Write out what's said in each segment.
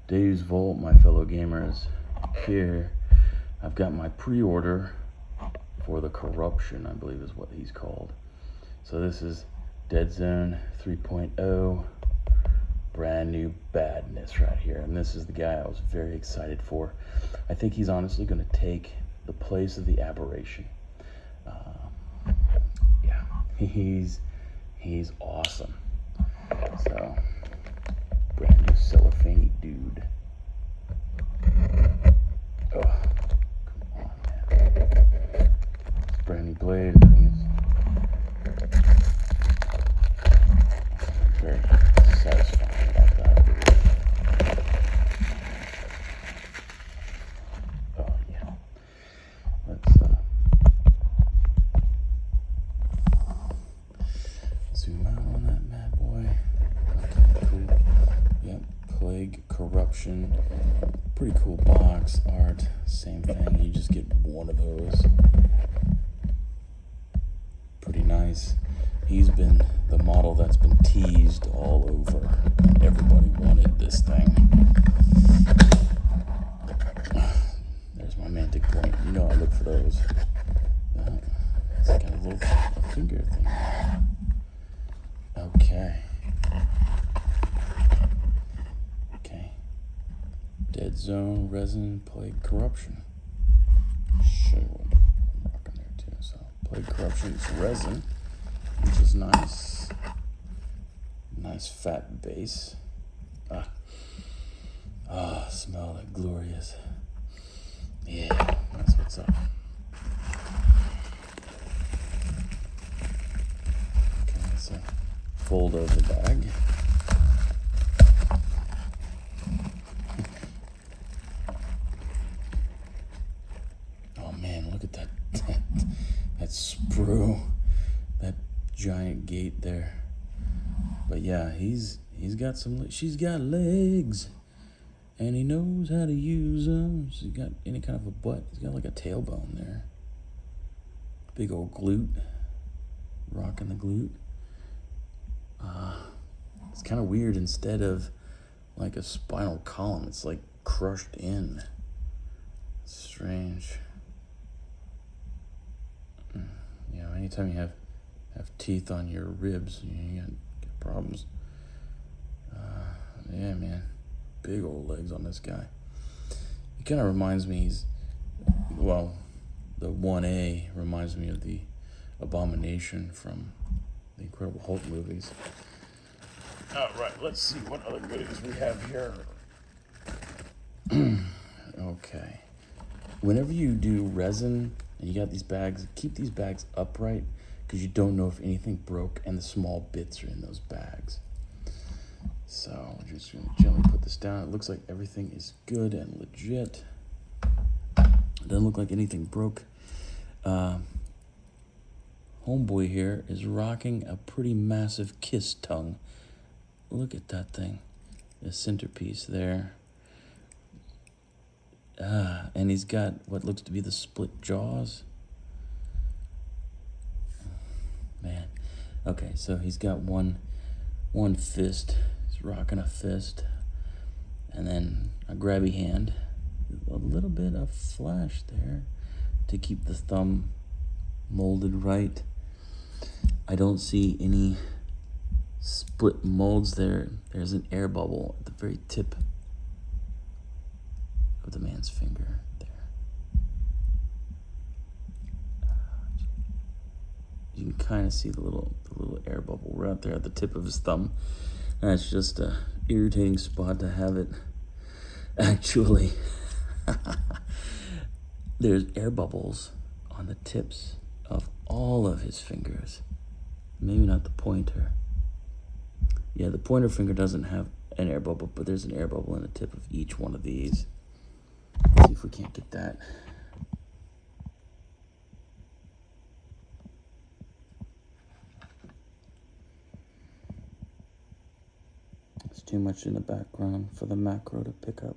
Dave's Vault, my fellow gamers. Here, I've got my pre-order for the Corruption, I believe is what he's called. So this is Deadzone 3.0, brand new badness right here. And this is the guy I was very excited for. I think he's honestly going to take the place of the Aberration. Yeah, he's awesome. So, brand new cellophane dude. Oh, come on, man. It's a brand new blade. I think it's very satisfying about that. Oh, yeah. Let's zoom out on that bad boy. Okay, cool. Yep, Plague, Corruption. Pretty cool box art. Same thing. You just get one of those. Pretty nice. He's been the model that's been teased all over. Everybody wanted this thing. There's my mantic point. You know I look for those. It's got a little finger thing. Okay. Deadzone, Resin, Plague, Corruption. Show you what I'm rocking there too. So Plague, Corruption is resin, which is nice. Nice fat base. Smell that glorious. Yeah, that's what's up. Okay, so fold over the bag. Look at that sprue, that giant gate there. But yeah, he's got some. She's got legs, and he knows how to use them. She's got any kind of a butt. He's got like a tailbone there. Big old glute, rocking the glute. It's kind of weird. Instead of like a spinal column, it's like crushed in. It's strange. You know, anytime you have teeth on your ribs, you got problems. Yeah, man, big old legs on this guy. He kind of reminds me. The 1A reminds me of the Abomination from the Incredible Hulk movies. All right, let's see what other goodies we have here. Okay, whenever you do resin. And you got these bags, keep these bags upright because you don't know if anything broke and the small bits are in those bags. So we're just going to gently put this down. It looks like everything is good and legit. It doesn't look like anything broke. Homeboy here is rocking a pretty massive kiss tongue. Look at that thing. The centerpiece there. And he's got what looks to be the split jaws. Man. Okay, so he's got one fist. He's rocking a fist. And then a grabby hand. A little bit of flash there to keep the thumb molded right. I don't see any split molds there. There's an air bubble at the very tip of the man's finger there. You can kind of see the little air bubble right there at the tip of his thumb. That's just a irritating spot to have it. Actually, there's air bubbles on the tips of all of his fingers. Maybe not the pointer. Yeah, the pointer finger doesn't have an air bubble, but there's an air bubble in the tip of each one of these. Let's see if we can't get that. It's too much in the background for the macro to pick up.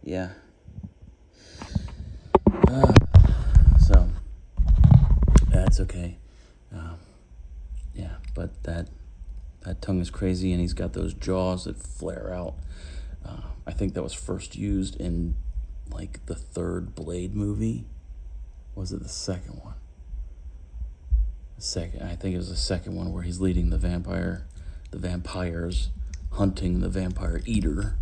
Yeah. So, that's okay. Yeah, but that That tongue is crazy, and he's got those jaws that flare out. I think that was first used in like the third Blade movie. Was it the second one? I think it was the second one where he's leading the vampires hunting the vampire eater.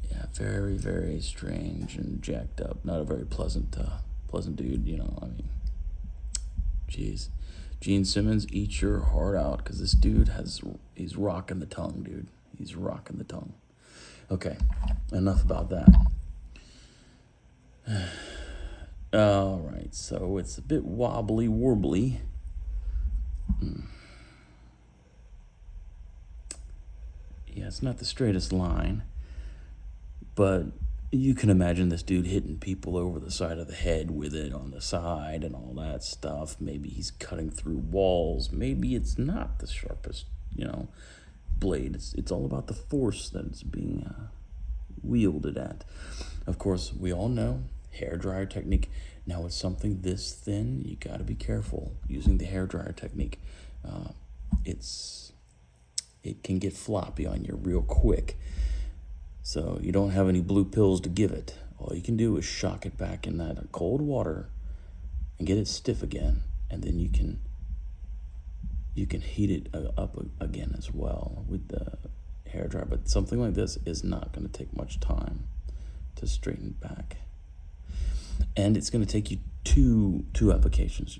Yeah, very, very strange and jacked up. Not a very pleasant dude, you know. I mean, jeez. Gene Simmons, eat your heart out, because this dude he's rocking the tongue, dude. He's rocking the tongue. Okay, enough about that. All right, so it's a bit wobbly warbly. Yeah, it's not the straightest line, but you can imagine this dude hitting people over the side of the head with it on the side and all that stuff. Maybe he's cutting through walls. Maybe it's not the sharpest, you know, blade. It's all about the force that it's being wielded at. Of course, we all know hairdryer technique. Now with something this thin, you got to be careful using the hairdryer technique. It can get floppy on you real quick. So you don't have any blue pills to give it. All you can do is shock it back in that cold water and get it stiff again, and then you can heat it up again as well with the hairdryer. But something like this is not going to take much time to straighten back, and it's going to take you two applications,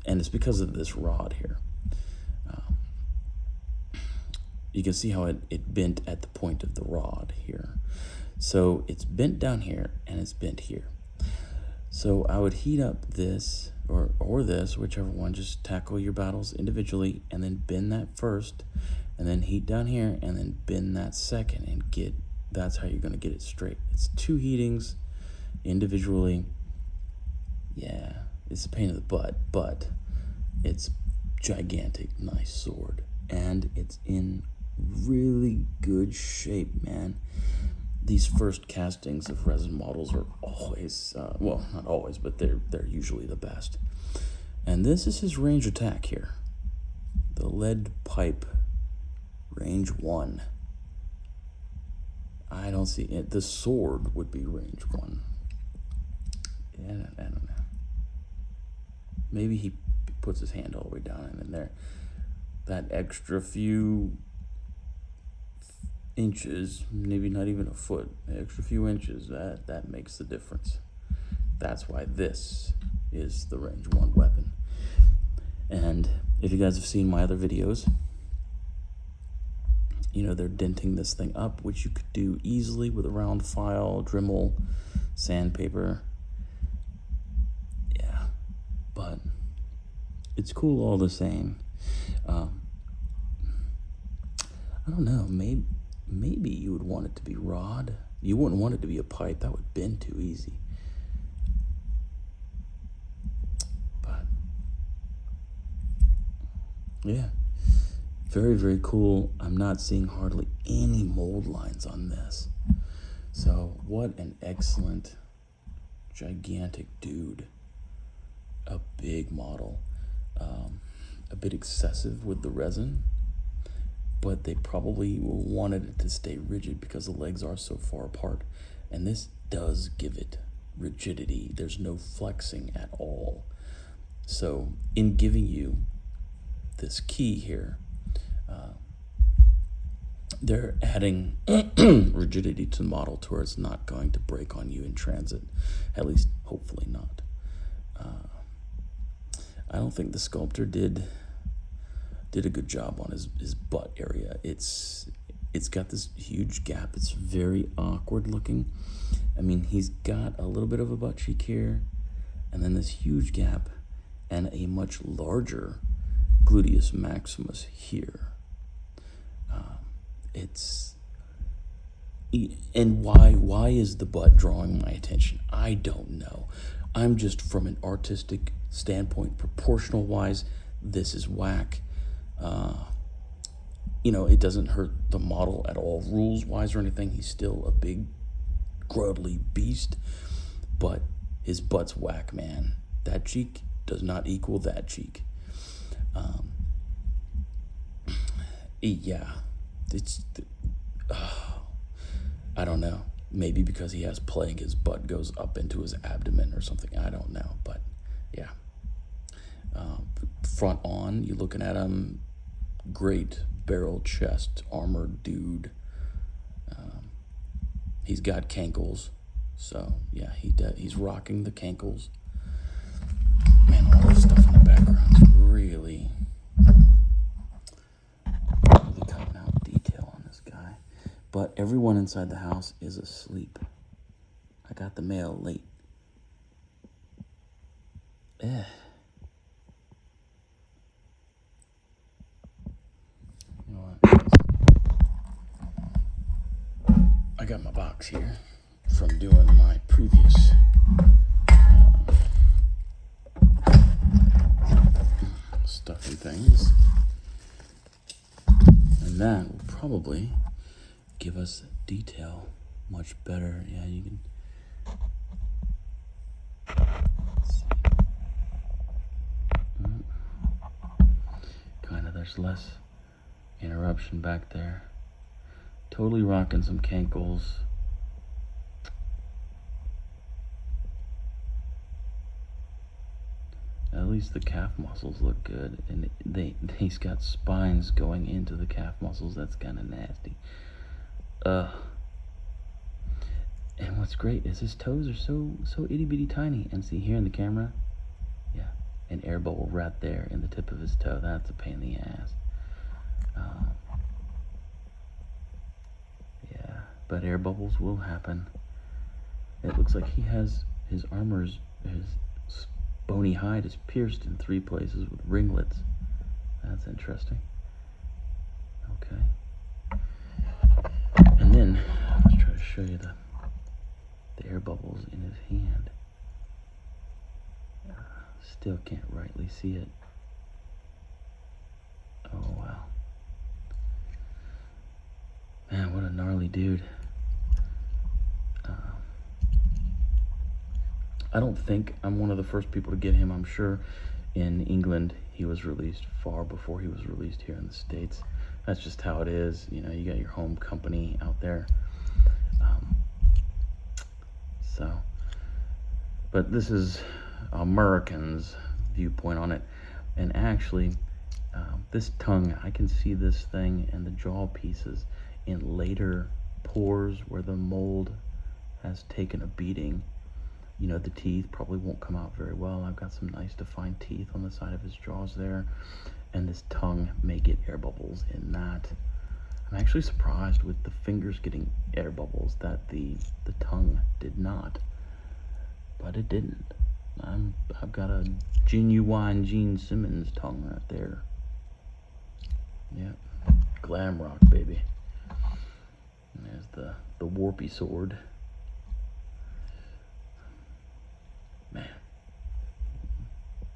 and it's because of this rod here. You can see how it bent at the point of the rod here. So it's bent down here and it's bent here. So I would heat up this or this, whichever one. Just tackle your battles individually and then bend that first, and then heat down here and then bend that second, and that's how you're gonna get it straight. It's two heatings individually. Yeah, it's a pain in the butt, but it's gigantic, nice sword, and it's in really good shape, man. These first castings of resin models are always, well, not always, but they're usually the best. And this is his range attack here. The lead pipe, range 1. I don't see it. The sword would be range 1. Yeah, I don't know. Maybe he puts his hand all the way down and in there. That extra few inches, maybe not even a foot, the extra few inches, that makes the difference. That's why this is the range 1 weapon. And if you guys have seen my other videos, you know they're denting this thing up, which you could do easily with a round file, Dremel, sandpaper. Yeah, but it's cool all the same. I don't know, maybe you would want it to be rod. You wouldn't want it to be a pipe. That would bend too easy. But yeah, very, very cool. I'm not seeing hardly any mold lines on this. So what an excellent, gigantic dude. A big model. A bit excessive with the resin, but they probably wanted it to stay rigid because the legs are so far apart, and this does give it rigidity. There's no flexing at all. So in giving you this key here, they're adding rigidity to the model to where it's not going to break on you in transit, at least hopefully not. I don't think the sculptor did a good job on his butt area. It's got this huge gap. It's very awkward looking. I mean, he's got a little bit of a butt cheek here, and then this huge gap, and a much larger gluteus maximus here. And why is the butt drawing my attention? I don't know. I'm just, from an artistic standpoint, proportional wise, this is whack. You know, it doesn't hurt the model at all rules wise or anything. He's still a big grudly beast, but his butt's whack, man. That cheek does not equal that cheek. Yeah, it's I don't know. Maybe because he has plague, his butt goes up into his abdomen or something. I don't know, but yeah. Front on, you're looking at him, great barrel chest, armored dude. He's got cankles, so yeah, he's rocking the cankles. Man, all this stuff in the background is really cutting out detail on this guy. But everyone inside the house is asleep. I got the mail late. Eh. You know what? I got my box here from doing my previous stuffy things. And that will probably give us detail much better. Yeah, you can. Let's see. Kind of, there's less interruption back there. Totally rocking some cankles. At least the calf muscles look good, and he's got spines going into the calf muscles. That's kind of nasty. And what's great is his toes are so itty bitty tiny. And see here in the camera, yeah, an air bubble right there in the tip of his toe. That's a pain in the ass. Yeah, but air bubbles will happen. It looks like he has his armor's his bony hide is pierced in 3 places with ringlets. That's interesting. Okay. And then, let's try to show you the air bubbles in his hand. Still can't rightly see it. Oh, wow. Man, what a gnarly dude. I don't think I'm one of the first people to get him. I'm sure in England he was released far before he was released here in the States. That's just how it is. You know, you got your home company out there. But this is Americans' viewpoint on it. And actually, this tongue, I can see this thing and the jaw pieces in later pores where the mold has taken a beating. You know, the teeth probably won't come out very well. I've got some nice defined teeth on the side of his jaws there. And this tongue may get air bubbles in that. I'm actually surprised with the fingers getting air bubbles that the tongue did not. But it didn't. I've got a genuine Gene Simmons tongue right there. Yep. Glam rock, baby. And there's the warpy sword. Man.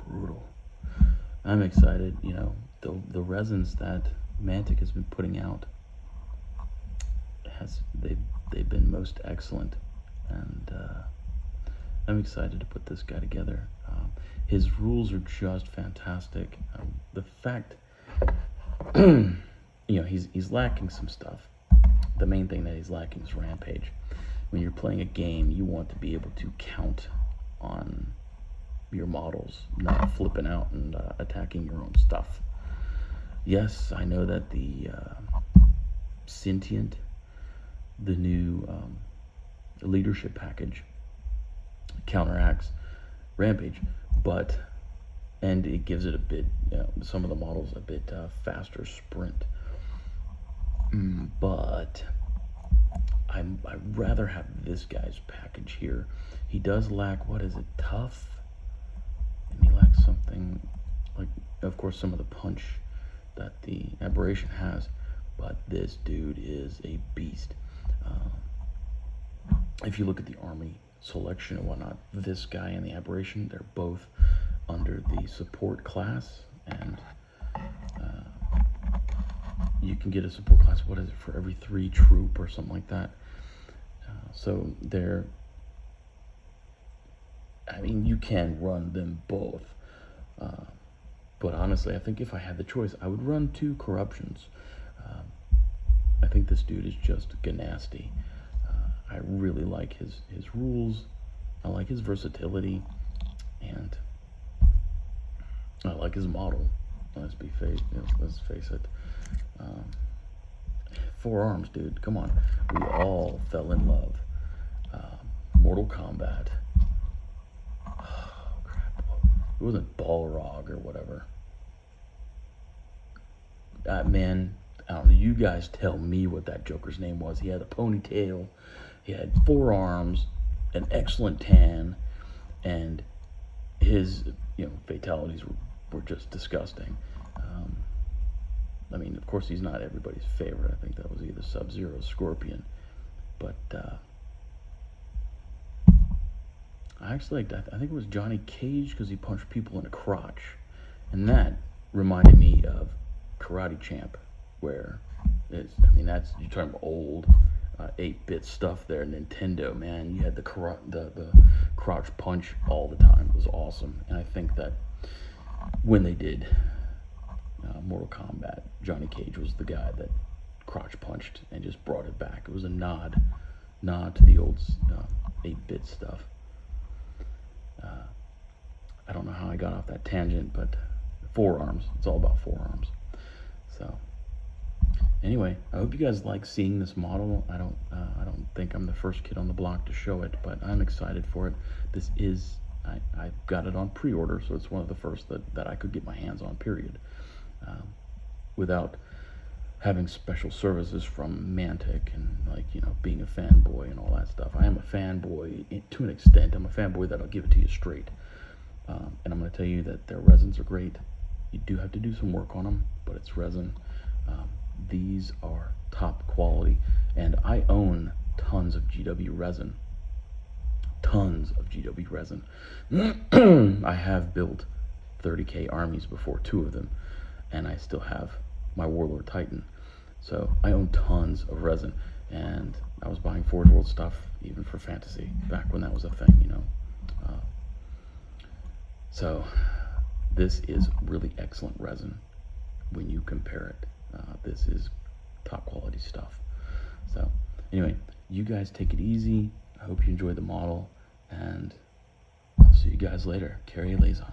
Brutal. I'm excited. You know, the resins that Mantic has been putting out, they've been most excellent. And I'm excited to put this guy together. His rules are just fantastic. The fact, you know, he's lacking some stuff. The main thing that he's lacking is Rampage. When you're playing a game, you want to be able to count on your models, not flipping out and attacking your own stuff. Yes, I know that the Sentient, the new leadership package, counteracts Rampage, and it gives it a bit, some of the models a bit faster sprint. But I'd rather have this guy's package here. He does lack, what is it, tough? And he lacks something like, of course, some of the punch that the Aberration has, but this dude is a beast. If you look at the army selection and whatnot, this guy and the Aberration, they're both under the support class, and you can get a support class, what is it, for every 3 troop or something like that. So they're, I mean, you can run them both, but honestly, I think if I had the choice, I would run 2 corruptions. I think this dude is just ganasty. I really like his rules. I like his versatility, and I like his model. Let's face it. 4 arms, dude. Come on. We all fell in love. Mortal Kombat. Oh, crap. It wasn't Balrog or whatever. Man, I don't know. You guys tell me what that Joker's name was. He had a ponytail. He had 4 arms, an excellent tan, and his, fatalities were just disgusting. I mean, of course, he's not everybody's favorite. I think that was either Sub-Zero or Scorpion. But I actually liked, I think it was Johnny Cage, because he punched people in the crotch. And that reminded me of Karate Champ, where it's, that's, you're talking about old 8-bit stuff there. Nintendo, man, you had the crotch punch all the time. It was awesome. And I think that when they did Mortal Kombat, Johnny Cage was the guy that crotch punched and just brought it back. It was a nod to the old 8-bit stuff. I don't know how I got off that tangent, but forearms. It's all about forearms. So anyway, I hope you guys like seeing this model. I don't think I'm the first kid on the block to show it, but I'm excited for it. This is, I got it on pre-order, so it's one of the first that I could get my hands on, period. Without having special services from Mantic and being a fanboy and all that stuff. I am a fanboy to an extent. I'm a fanboy that'll give it to you straight. And I'm going to tell you that their resins are great. You do have to do some work on them, but it's resin. These are top quality, and I own tons of GW resin. Tons of GW resin. I have built 30K armies before, 2 of them, and I still have my Warlord Titan. So I own tons of resin, and I was buying Forge World stuff even for Fantasy back when that was a thing, So this is really excellent resin when you compare it. This is top quality stuff. So anyway, you guys take it easy. I hope you enjoy the model, and I'll see you guys later. Carry a Deadzone.